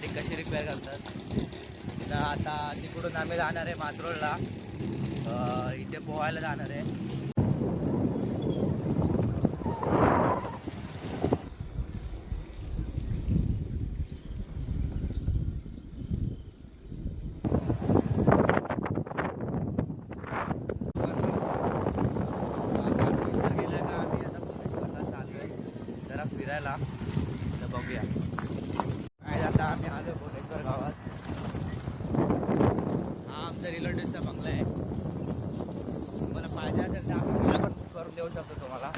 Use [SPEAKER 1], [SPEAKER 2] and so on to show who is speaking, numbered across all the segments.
[SPEAKER 1] गाडी कशी रिपेअर करतात. तर आता तिकडून आम्ही जाणार आहे मात्रोळला, इथे पोहायला जाणार आहे. फिरायला तर बघूया. आणि आता आम्ही आलो भुवनेश्वर गावात. हा आमचा रिलेटिव्हचा बंगला आहे. तुम्हाला पाहिजे असेल तर आम्ही पण बुक करून देऊ शकतो तुम्हाला.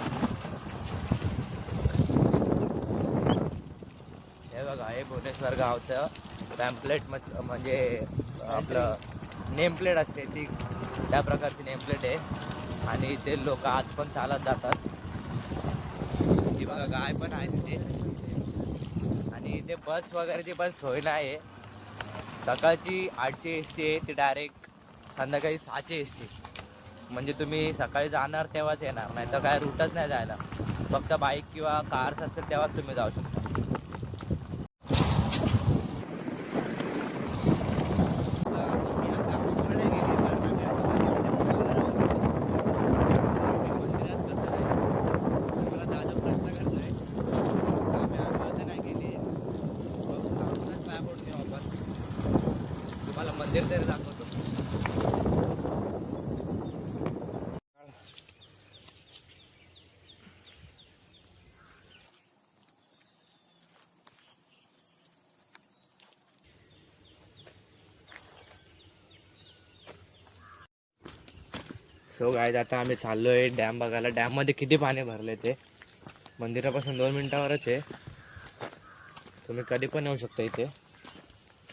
[SPEAKER 1] हे बघा, हे भुवनेश्वर गावचं पॅम्पलेट म्हणजे आपलं नेमप्लेट असते ती, त्या प्रकारची नेमप्लेट आहे. आणि इथे लोक आज पण चालत जातात. ही बघा गाय पण आहे तिथे. आणि इथे बस वगैरेची बस सोय नाही आहे. सकाळची 8ची एस टी आहे, ती डायरेक्ट संध्याकाळी 6ची एस टी. म्हणजे तुम्ही सकाळी जाणार तेव्हाच येणार, नाही तर काय रूटच नाही जायला. फक्त बाईक किंवा कार्स असेल तेव्हाच तुम्ही जाऊ शकता. मंदिर तरी दाखवतो. सो गाईज, आता आम्ही चाललोय डॅम बघायला. डॅममध्ये किती पाणी भरले ते. मंदिरापासून 2 मिनिटावरच आहे. तुम्ही कधी पण येऊ शकता इथे,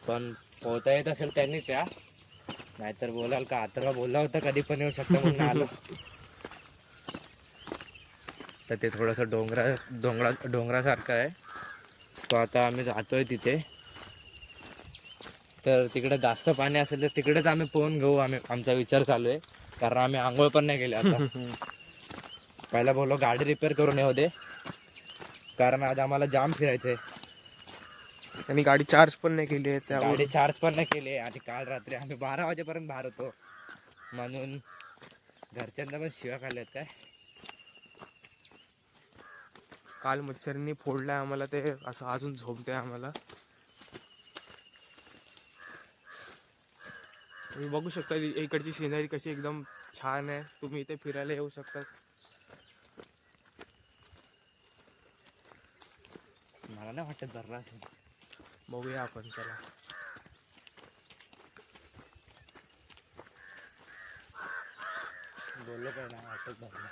[SPEAKER 1] पण पोहता येत असेल त्यांनीच या, नाहीतर बोलाल का आता बोलला होता कधी पण येऊ शकता म्हणून आलो. तर ते थोडंसं डोंगरासारखं आहे. तो आता आम्ही जातोय तिथे. तर तिकडे जास्त पाणी असेल तर तिकडेच आम्ही पोहून घेऊ, आमचा विचार चालू आहे. कारण आम्ही आंघोळ पण नाही केली आता. पहिला बोललो गाडी रिपेअर करून येऊ दे, कारण आज आम्हाला जाम फिरायचं आहे.
[SPEAKER 2] आणि गाडी चार्ज पण नाही केली आहे,
[SPEAKER 1] गाडी चार्ज पण नाही केली. आणि काल रात्री आम्ही 12 वाजेपर्यंत बाहेर होतो, म्हणून घरच्यांना पण शिव्या खाल्ल्यात. काय
[SPEAKER 2] काल मच्छरनी फोडलाय आम्हाला, ते असं अजून झोपतंय आम्हाला. तुम्ही बघू शकता इकडची सिनरी कशी एकदम छान आहे. तुम्ही इथे फिरायला येऊ शकता.
[SPEAKER 1] मला नाही वाटत भरला असेल.
[SPEAKER 2] बघूया आपण, चला.
[SPEAKER 1] बोललो काय नाही वाटत भरला,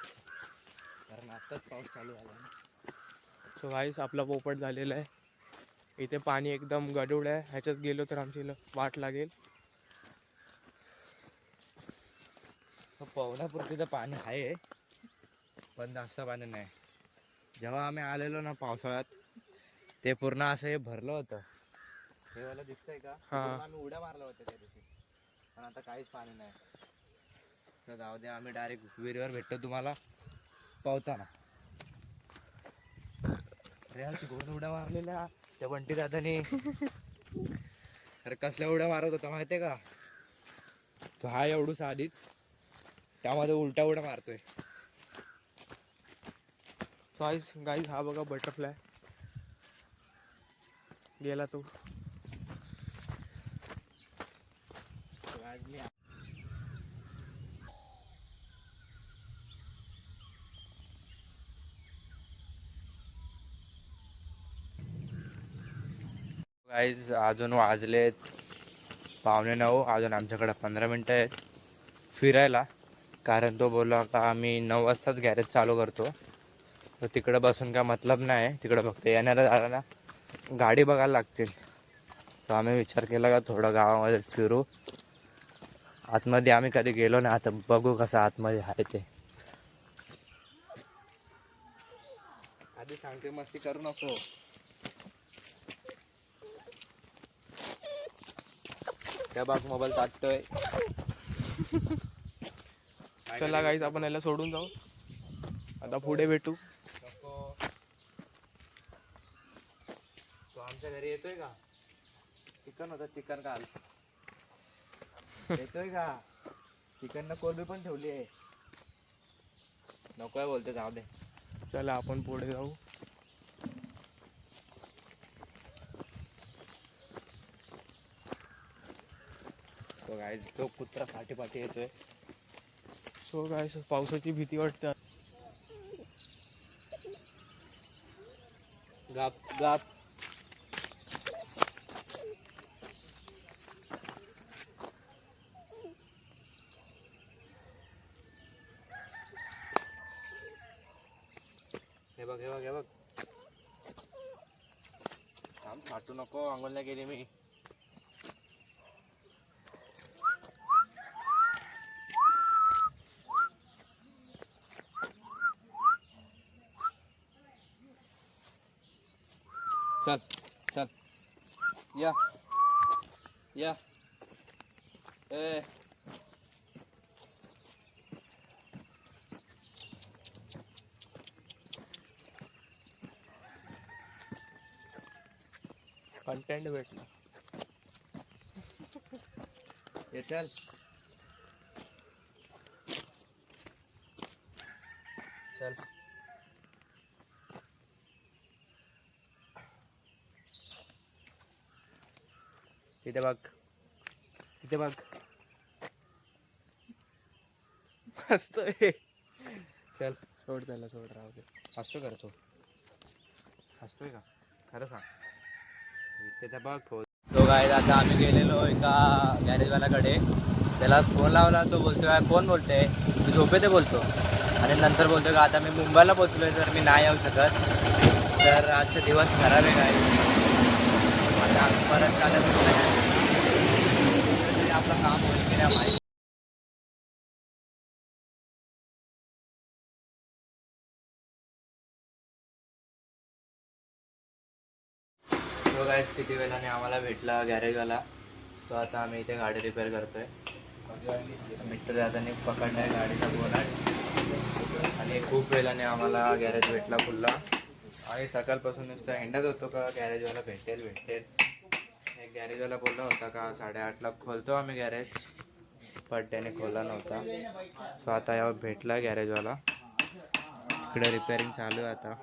[SPEAKER 1] कारण आत्ताच पाऊस चालू झाला ना.
[SPEAKER 2] सो गाईस, आपला पोपट झालेला आहे. इथे पाणी एकदम गढूळ आहे. ह्याच्यात गेलो तर आमची वाट लागेल.
[SPEAKER 1] पोहण्यापुरती तर पाणी आहे, पण जास्त पाणी नाही. जेव्हा आम्ही आलेलो ना पावसाळ्यात, ते पूर्ण असं हे भरलं होतं. हे वाला दिसतंय का? आम्ही उड्या मारल्या होत्या त्या दिवशी, पण आता काहीच पाणी नाही. तर जाऊ दे, आम्ही डायरेक्ट विहिरीवर भेटतो तुम्हाला पावताना. अरे गोल उड्या मारलेल्या त्या बंटी दादानी. अरे कसल्या उड्या मारत होता माहितीये का? तो हा एवढूच आधीच, त्यामध्ये उलट्या उड्या मारतोय.
[SPEAKER 2] गाईज हा बघा बटरफ्लाय गेला तो.
[SPEAKER 1] गाईज अजून वाजलेत 8:45. अजून आमच्याकडे 15 मिनटं आहेत फिरायला. कारण तो बोलला का आम्ही 9 वाजताच गॅरेज चालू करतो. तर तिकडं बसून काय मतलब नाही, तिकडं फक्त येणाऱ्या जाणाऱ्या गाडी बघायला लागतील. तर आम्ही विचार केला का थोडं गावामध्ये फिरू. आतमध्ये आम्ही कधी गेलो नाही, आता बघू कसं आतमध्ये आहे ते. आधी सांगते मस्ती करू नको. त्या बाग मोबाईल चाटतोय.
[SPEAKER 2] चला गाईज, आपण याला सोडून जाऊ. आता पुढे भेटू.
[SPEAKER 1] तो आमच्या घरी येतोय का? चिकन होतं, चिकन काल येतोय का? चिकन न कोलबी पण ठेवली आहे. नकोय बोलते, जाऊ दे.
[SPEAKER 2] चला आपण पुढे जाऊ.
[SPEAKER 1] तो गाईज तो कुत्रा पाठी पाठी येतोय.
[SPEAKER 2] सो काय पावसाची भीती वाटते.
[SPEAKER 1] Gap gap. हे बघ हे बघ हे बघ. थांब, फाटू नको, अंघोळला गेली मी. चल चल या या. ए
[SPEAKER 2] कंटेंट भेटला.
[SPEAKER 1] ये चल. चल. तिथे बघ, तिथे बघ.
[SPEAKER 2] मस्त आहे.
[SPEAKER 1] चल.
[SPEAKER 2] सोड त्याला, सोड, राहू दे.
[SPEAKER 1] हसतो करतो, हसतोय का? खरं सांग. इथे तर बघ. तो गाईज आता आम्ही गेलेलो एका गॅरेजवाल्याकडे. त्याला फोन लावला, तो बोलतोय कोण बोलते, मी झोपे ते बोलतो. आणि नंतर बोलतो का आता मी मुंबईला पोचलो आहे, तर मी नाही येऊ शकत. तर आजचा दिवस खराब आहे काय. आता आम्ही परत चालत आपलं काम होईल की नाही माहीत. तो गाईज किती वेळाने आम्हाला भेटला गॅरेजवाला. तो आता आम्ही इथे गाडी रिपेअर करतोय. मित्र दादाने पकडलाय गाडीचा बोनट. आणि खूप वेळाने आम्हाला गॅरेज भेटला खुल्ला. आणि सकाळपासून नुसतं हिंडत होतो का गॅरेजवाला भेटेल. एक गॅरेजवाला बोलला होता का 8:30ला खोलतो आम्ही गॅरेज, पण त्याने खोलला नव्हता. सो आता यावर भेटला गॅरेजवाला. इकडे रिपेअरिंग चालू आहे आता.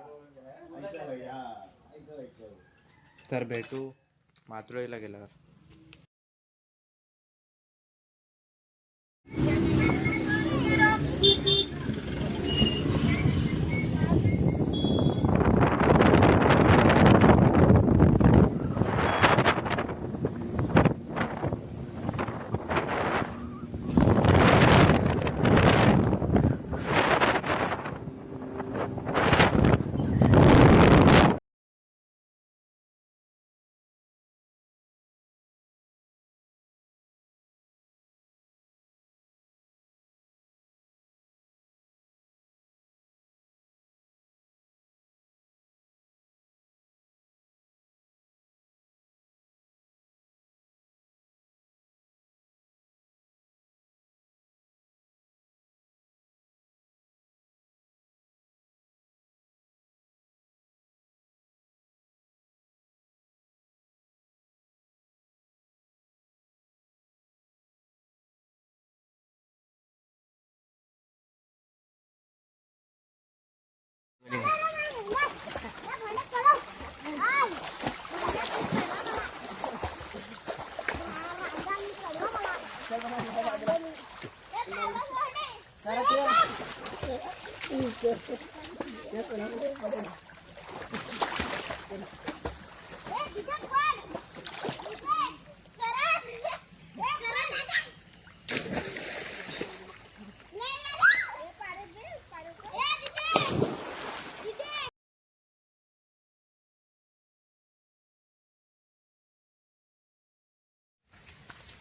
[SPEAKER 1] तर भेटू मातुळीला गेल्यावर.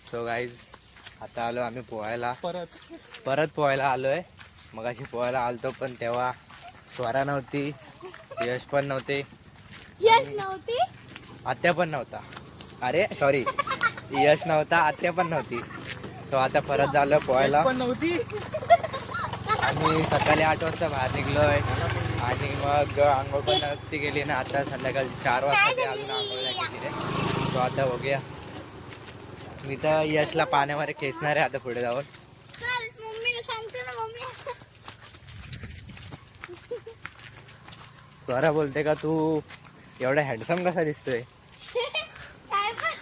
[SPEAKER 1] सो गाईज आता आलो आम्ही पोहायला. परत पोहायला आलोय. मग अशी पोहायला आलतो पण तेव्हा स्वरा नव्हती, यश पण नव्हते, आत्या पण नव्हता. अरे सॉरी, यश नव्हता, आत्या पण नव्हती. सो आता परत झालं पोहायला. आणि सकाळी 8 वाजता बाहेर निघलोय. आणि मग आंघोळ पण नव्हती गेली ना. आता संध्याकाळी 4 वाजता अजून आंघोळ नाही केली. तो आता बघूया मी तर यशला पाण्यामध्ये खेचणार आहे आता पुढे जाऊन.
[SPEAKER 3] चल मम्मीला सांगते ना मम्मी.
[SPEAKER 1] स्वरा बोलते का तू एवढा हँडसम कसा दिसतोय.
[SPEAKER 3] काय पण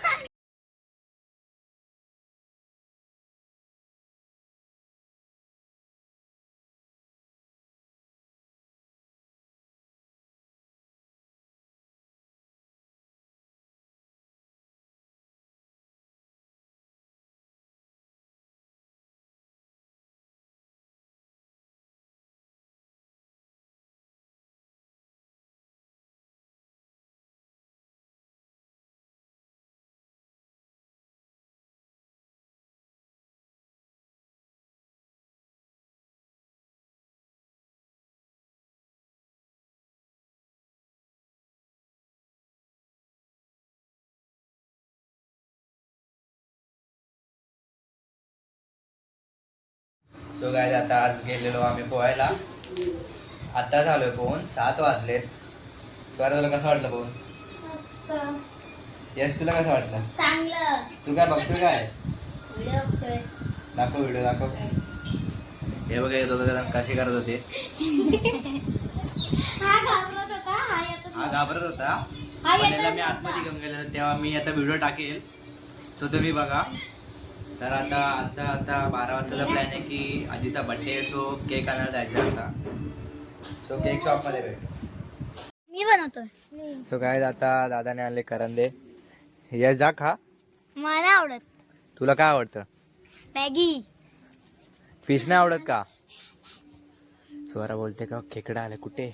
[SPEAKER 1] सो गाईज आता आज गेलेलो आम्ही पोहायला. आता झालोय पोहून 7 वाजलेत. स्वरा तुला कसं वाटलं पोहून?
[SPEAKER 3] मस्त
[SPEAKER 1] यश तुला कसं वाटलं?
[SPEAKER 3] चांगलं.
[SPEAKER 1] तू काय बघतोय काय?
[SPEAKER 3] व्हिडिओ बघतोय.
[SPEAKER 1] दाखव व्हिडिओ दाखव. हे बघा हे दोघं जण कशी करत होते.
[SPEAKER 3] हा घाबरत होता. हा येतच
[SPEAKER 1] हा घाबरत होता.
[SPEAKER 3] हा
[SPEAKER 1] पण याला
[SPEAKER 3] येतच
[SPEAKER 1] मी आतमध्ये
[SPEAKER 3] नव्हता.
[SPEAKER 1] घेऊन गेलेलो तेव्हा मी आता व्हिडिओ टाकेल. सो तुम्ही बघा. तर आता आजचा आता 12 वाजताचा प्लॅन आहे की आजीचा बर्थडे. सो केक आणायला जायचं आता. सो केक शॉपमध्ये भेट.
[SPEAKER 3] मी बनवतोय.
[SPEAKER 1] सो काय आता दादाने आणले करंदे. यश जा खा.
[SPEAKER 3] मला नाही आवडत.
[SPEAKER 1] तुला काय आवडतं?
[SPEAKER 3] मॅगी.
[SPEAKER 1] फिश नाही आवडत का? स्वरा बोलते का खेकडा आले कुठे?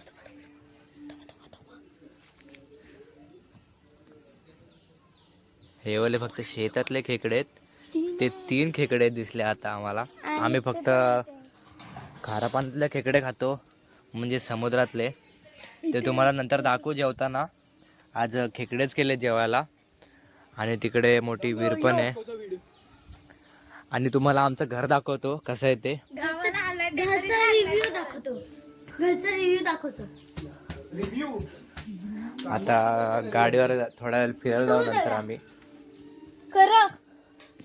[SPEAKER 1] हे वाले फक्त शेतातले खेकडे आहेत. ते 3 खेकडे दिसले आता आम्हाला. आम्ही फक्त खाऱ्या पाण्यातले खेकडे खातो म्हणजे समुद्रातले. ते तुम्हाला नंतर दाखवू जेवताना. आज खेकडेच केले जेवायला. आणि तिकडे मोठी विहीर पण आहे. आणि तुम्हाला आमचं घर दाखवतो कसं आहे ते.
[SPEAKER 3] घरचा रिव्ह्यू दाखवतो. घरचा रिव्ह्यू दाखवतो.
[SPEAKER 1] आता गाडीवर थोडा वेळ फिरायला जाऊ नंतर आम्ही.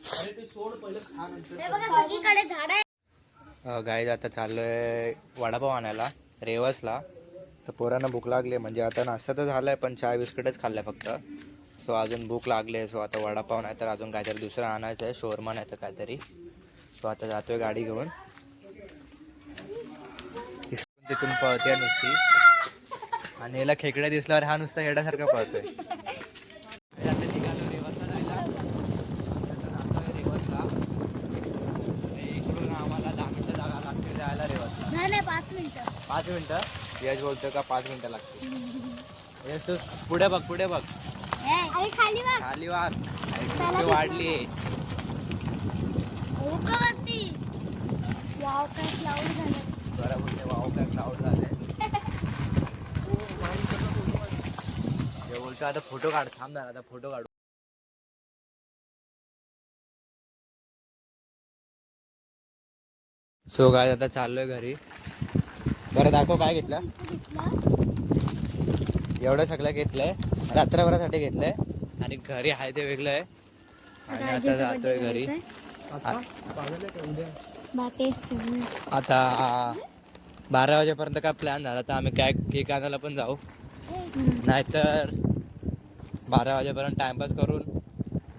[SPEAKER 3] हे बघा सगळीकडे झाड आहे.
[SPEAKER 1] गाईज आता चाललोय वडापाव आणायला रेवसला. तर पोरांना भूक लागली म्हणजे आता नाश्ता तर झालाय पण चहा बिस्किटच खाल्लाय फक्त. सो अजून भूक लागली. सो आता वडापाव नाही तर अजून काहीतरी दुसरं आणायचं आहे. शोरमा नाही तर काहीतरी. सो आता जातोय गाडी घेऊन. तिथून पळते नुसती. आणि याला खेकडे दिसल्यावर हा नुसता येण्यासारखा पळतोय. आता निघालो रेवसला जायला. रेवसला इकडून आम्हाला 10 मिनिटं जागा लागते जायला रेवसला.
[SPEAKER 3] नाही 5 मिनिटं.
[SPEAKER 1] 5 मिनिटं? यश बोलतोय का 5 मिनिटं लागते. यश तू पुढे बघ पुढे बघ.
[SPEAKER 3] अरे खाली बघ.
[SPEAKER 1] खाली वाढ वाढली.
[SPEAKER 3] हो का वरती. वाव काय क्लाउड झालं.
[SPEAKER 1] बरं बोलते वाव काय क्लाउड झाले. हे बोलतो आता फोटो काढ. थांब ना आता फोटो काढू. सो काय आता चाललोय घरी. बरं दाखव काय घेतलं. एवढं सगळं घेतलंय. रात्रभरासाठी घेतलंय. आणि घरी आहे ते वेगळं आहे. आणि आता जातोय घरी. आता 12 वाजेपर्यंत काय प्लॅन झाला तर आम्ही काय केक आणायला पण जाऊ. नाहीतर 12 वाजेपर्यंत टाइमपास करून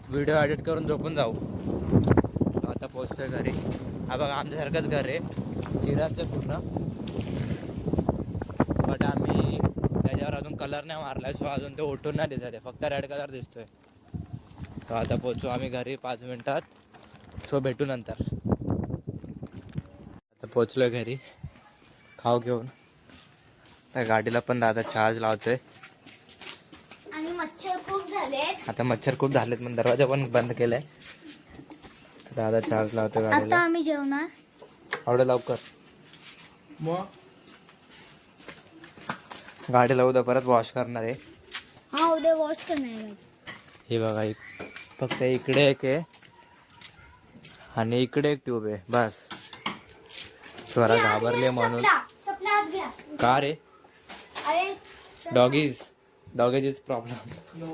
[SPEAKER 1] व्हिडिओ एडिट करून झोपून जाऊ. आता पोचतोय घरी. हा बघा आमच्यासारखंच घर आहे चिराचं पूर्ण. बट आम्ही त्याच्यावर अजून कलर नाही मारला आहे. सो अजून ते उठून नाही दिसत आहे. फक्त रेड कलर दिसतोय. तर आता पोचू आम्ही घरी 5 मिनिटात. सो भेटू नंतर. आता पोचलोय घरी खाऊ घेऊन. त्या गाडीला पण दादा चार्ज लावतोय.
[SPEAKER 3] आणि मच्छर खूप झालेत.
[SPEAKER 1] आता मच्छर खूप झालेत म्हणून दरवाजा पण बंद केलाय. दादा चार्ज लावतोय
[SPEAKER 3] आता
[SPEAKER 1] गाडीला.
[SPEAKER 3] आम्ही जेवणार.
[SPEAKER 1] एवढं लवकर गाडीला उद्या परत वॉश करणार आहे.
[SPEAKER 3] हा उद्या वॉश करणार आहे.
[SPEAKER 1] हे बघा फक्त इकडे एक आहे आणि इकडे एक ट्यूब आहे बस. स्वरा घाबरले म्हणून. का रे?
[SPEAKER 3] अरे
[SPEAKER 1] डॉगीज इज प्रॉब्लेम.